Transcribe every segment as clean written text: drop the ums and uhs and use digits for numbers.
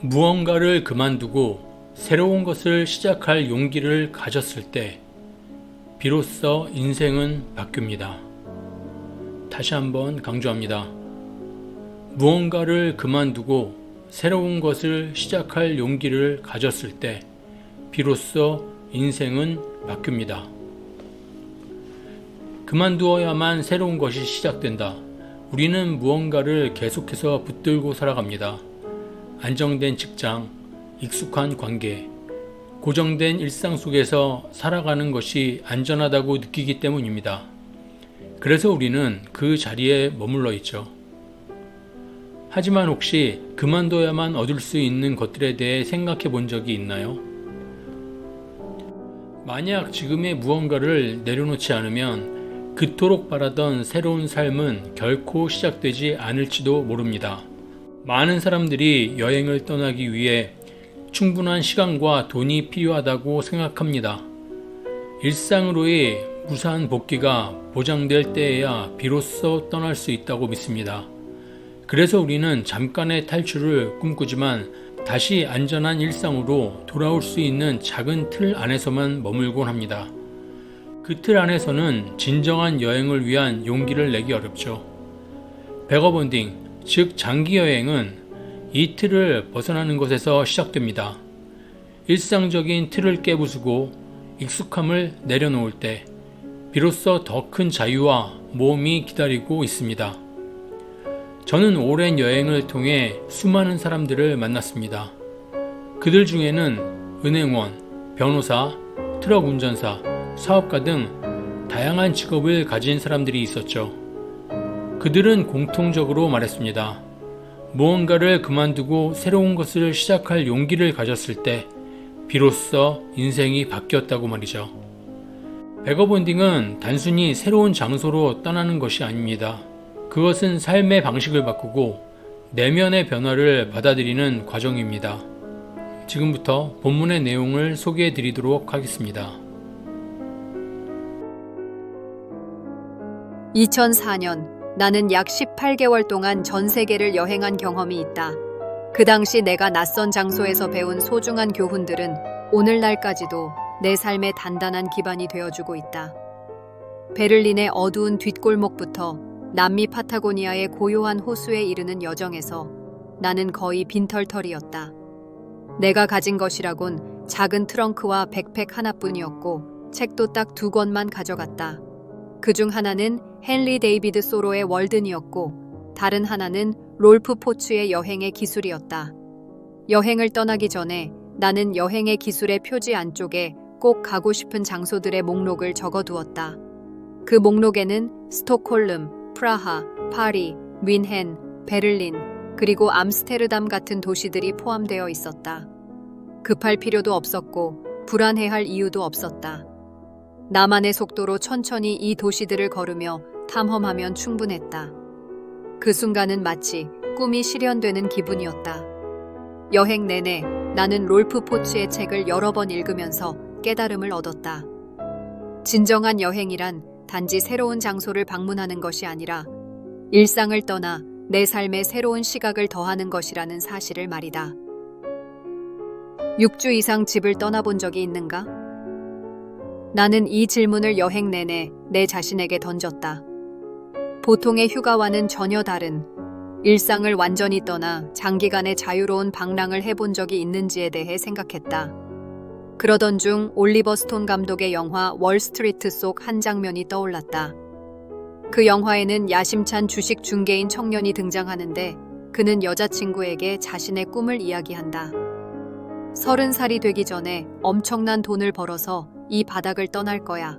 무언가를 그만두고 새로운 것을 시작할 용기를 가졌을 때 비로소 인생은 바뀝니다. 다시 한번 강조합니다. 무언가를 그만두고 새로운 것을 시작할 용기를 가졌을 때 비로소 인생은 바뀝니다. 그만두어야만 새로운 것이 시작된다. 우리는 무언가를 계속해서 붙들고 살아갑니다. 안정된 직장, 익숙한 관계, 고정된 일상 속에서 살아가는 것이 안전하다고 느끼기 때문입니다. 그래서 우리는 그 자리에 머물러 있죠. 하지만 혹시 그만둬야만 얻을 수 있는 것들에 대해 생각해 본 적이 있나요? 만약 지금의 무언가를 내려놓지 않으면 그토록 바라던 새로운 삶은 결코 시작되지 않을지도 모릅니다. 많은 사람들이 여행을 떠나기 위해 충분한 시간과 돈이 필요하다고 생각합니다. 일상으로의 무사한 복귀가 보장될 때에야 비로소 떠날 수 있다고 믿습니다. 그래서 우리는 잠깐의 탈출을 꿈꾸지만 다시 안전한 일상으로 돌아올 수 있는 작은 틀 안에서만 머물곤 합니다. 그 틀 안에서는 진정한 여행을 위한 용기를 내기 어렵죠. 베거본딩, 즉 장기 여행은 이 틀을 벗어나는 것에서 시작됩니다. 일상적인 틀을 깨부수고 익숙함을 내려놓을 때 비로소 더 큰 자유와 모험이 기다리고 있습니다. 저는 오랜 여행을 통해 수많은 사람들을 만났습니다. 그들 중에는 은행원, 변호사, 트럭 운전사, 사업가 등 다양한 직업을 가진 사람들이 있었죠. 그들은 공통적으로 말했습니다. 무언가를 그만두고 새로운 것을 시작할 용기를 가졌을 때 비로소 인생이 바뀌었다고 말이죠. 베거본딩은 단순히 새로운 장소로 떠나는 것이 아닙니다. 그것은 삶의 방식을 바꾸고 내면의 변화를 받아들이는 과정입니다. 지금부터 본문의 내용을 소개해 드리도록 하겠습니다. 2004년 나는 약 18개월 동안 전 세계를 여행한 경험이 있다. 그 당시 내가 낯선 장소에서 배운 소중한 교훈들은 오늘날까지도 내 삶의 단단한 기반이 되어주고 있다. 베를린의 어두운 뒷골목부터 남미 파타고니아의 고요한 호수에 이르는 여정에서 나는 거의 빈털터리였다. 내가 가진 것이라곤 작은 트렁크와 백팩 하나뿐이었고 책도 딱 2권만 가져갔다. 그중 하나는 헨리 데이비드 소로의 월든이었고 다른 하나는 롤프 포츠의 여행의 기술이었다. 여행을 떠나기 전에 나는 여행의 기술의 표지 안쪽에 꼭 가고 싶은 장소들의 목록을 적어두었다. 그 목록에는 스톡홀름, 프라하, 파리, 뮌헨, 베를린, 그리고 암스테르담 같은 도시들이 포함되어 있었다. 급할 필요도 없었고 불안해할 이유도 없었다. 나만의 속도로 천천히 이 도시들을 걸으며 탐험하면 충분했다. 그 순간은 마치 꿈이 실현되는 기분이었다. 여행 내내 나는 롤프 포츠의 책을 여러 번 읽으면서 깨달음을 얻었다. 진정한 여행이란 단지 새로운 장소를 방문하는 것이 아니라 일상을 떠나 내 삶에 새로운 시각을 더하는 것이라는 사실을 말이다. 6주 이상 집을 떠나본 적이 있는가? 나는 이 질문을 여행 내내 내 자신에게 던졌다. 보통의 휴가와는 전혀 다른 일상을 완전히 떠나 장기간의 자유로운 방랑을 해본 적이 있는지에 대해 생각했다. 그러던 중 올리버 스톤 감독의 영화 월스트리트 속 한 장면이 떠올랐다. 그 영화에는 야심찬 주식 중개인 청년이 등장하는데 그는 여자친구에게 자신의 꿈을 이야기한다. 30살이 되기 전에 엄청난 돈을 벌어서 이 바닥을 떠날 거야.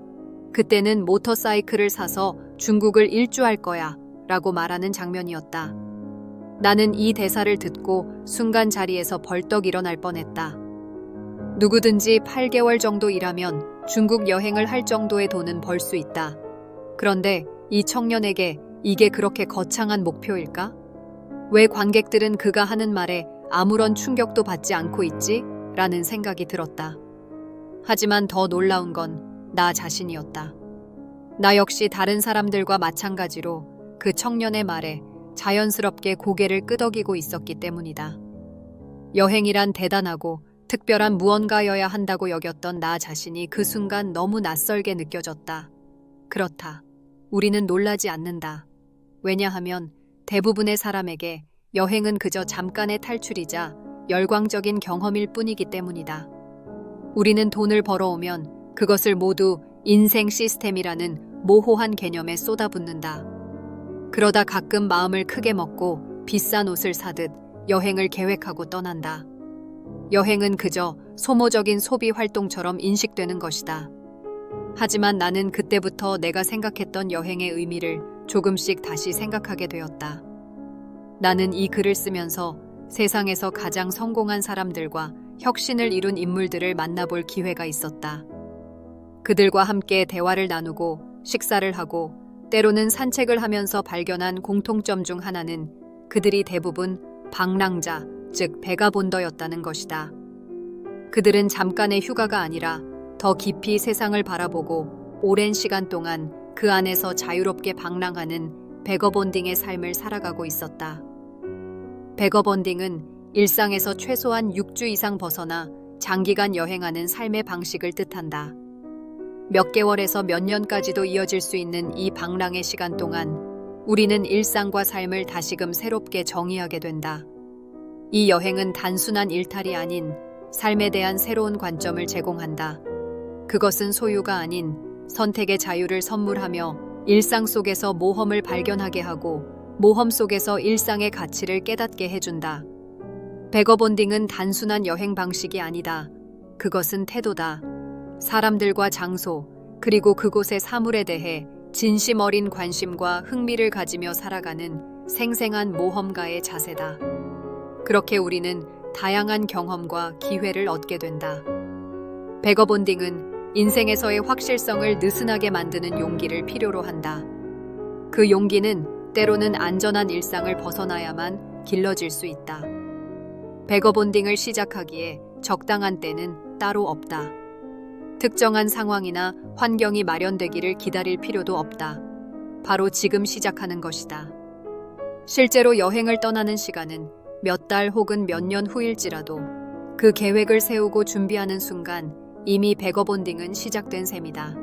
그때는 모터사이클을 사서 중국을 일주할 거야. 라고 말하는 장면이었다. 나는 이 대사를 듣고 순간 자리에서 벌떡 일어날 뻔했다. 누구든지 8개월 정도 일하면 중국 여행을 할 정도의 돈은 벌 수 있다. 그런데 이 청년에게 이게 그렇게 거창한 목표일까? 왜 관객들은 그가 하는 말에 아무런 충격도 받지 않고 있지? 라는 생각이 들었다. 하지만 더 놀라운 건 나 자신이었다. 나 역시 다른 사람들과 마찬가지로 그 청년의 말에 자연스럽게 고개를 끄덕이고 있었기 때문이다. 여행이란 대단하고 특별한 무언가여야 한다고 여겼던 나 자신이 그 순간 너무 낯설게 느껴졌다. 그렇다. 우리는 놀라지 않는다. 왜냐하면 대부분의 사람에게 여행은 그저 잠깐의 탈출이자 열광적인 경험일 뿐이기 때문이다. 우리는 돈을 벌어오면 그것을 모두 인생 시스템이라는 모호한 개념에 쏟아붓는다. 그러다 가끔 마음을 크게 먹고 비싼 옷을 사듯 여행을 계획하고 떠난다. 여행은 그저 소모적인 소비 활동처럼 인식되는 것이다. 하지만 나는 그때부터 내가 생각했던 여행의 의미를 조금씩 다시 생각하게 되었다. 나는 이 글을 쓰면서 세상에서 가장 성공한 사람들과 혁신을 이룬 인물들을 만나볼 기회가 있었다. 그들과 함께 대화를 나누고 식사를 하고 때로는 산책을 하면서 발견한 공통점 중 하나는 그들이 대부분 방랑자, 즉 베가본더였다는 것이다. 그들은 잠깐의 휴가가 아니라 더 깊이 세상을 바라보고 오랜 시간 동안 그 안에서 자유롭게 방랑하는 베거본딩의 삶을 살아가고 있었다. 베거본딩은 일상에서 최소한 6주 이상 벗어나 장기간 여행하는 삶의 방식을 뜻한다. 몇 개월에서 몇 년까지도 이어질 수 있는 이 방랑의 시간 동안 우리는 일상과 삶을 다시금 새롭게 정의하게 된다. 이 여행은 단순한 일탈이 아닌 삶에 대한 새로운 관점을 제공한다. 그것은 소유가 아닌 선택의 자유를 선물하며 일상 속에서 모험을 발견하게 하고 모험 속에서 일상의 가치를 깨닫게 해준다. 베거본딩은 단순한 여행 방식이 아니다. 그것은 태도다. 사람들과 장소, 그리고 그곳의 사물에 대해 진심 어린 관심과 흥미를 가지며 살아가는 생생한 모험가의 자세다. 그렇게 우리는 다양한 경험과 기회를 얻게 된다. 베거본딩은 인생에서의 확실성을 느슨하게 만드는 용기를 필요로 한다. 그 용기는 때로는 안전한 일상을 벗어나야만 길러질 수 있다. 베거본딩을 시작하기에 적당한 때는 따로 없다. 특정한 상황이나 환경이 마련되기를 기다릴 필요도 없다. 바로 지금 시작하는 것이다. 실제로 여행을 떠나는 시간은 몇 달 혹은 몇 년 후일지라도 그 계획을 세우고 준비하는 순간 이미 베거본딩은 시작된 셈이다.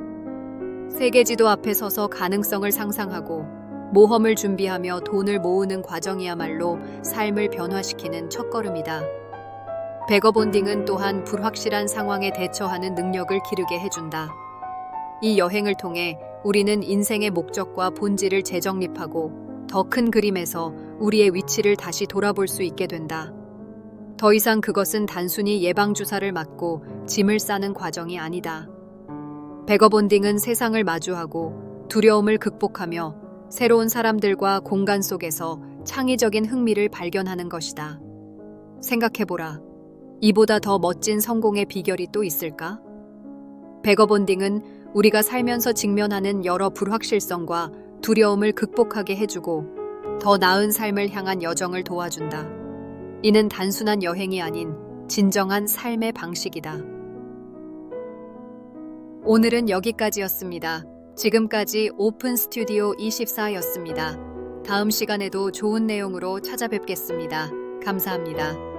세계지도 앞에 서서 가능성을 상상하고 모험을 준비하며 돈을 모으는 과정이야말로 삶을 변화시키는 첫걸음이다. 베거본딩은 또한 불확실한 상황에 대처하는 능력을 기르게 해준다. 이 여행을 통해 우리는 인생의 목적과 본질을 재정립하고 더 큰 그림에서 우리의 위치를 다시 돌아볼 수 있게 된다. 더 이상 그것은 단순히 예방주사를 맞고 짐을 싸는 과정이 아니다. 베거본딩은 세상을 마주하고 두려움을 극복하며 새로운 사람들과 공간 속에서 창의적인 흥미를 발견하는 것이다. 생각해보라. 이보다 더 멋진 성공의 비결이 또 있을까? 베거본딩은 우리가 살면서 직면하는 여러 불확실성과 두려움을 극복하게 해주고 더 나은 삶을 향한 여정을 도와준다. 이는 단순한 여행이 아닌 진정한 삶의 방식이다. 오늘은 여기까지였습니다. 지금까지 오픈 스튜디오 24였습니다. 다음 시간에도 좋은 내용으로 찾아뵙겠습니다. 감사합니다.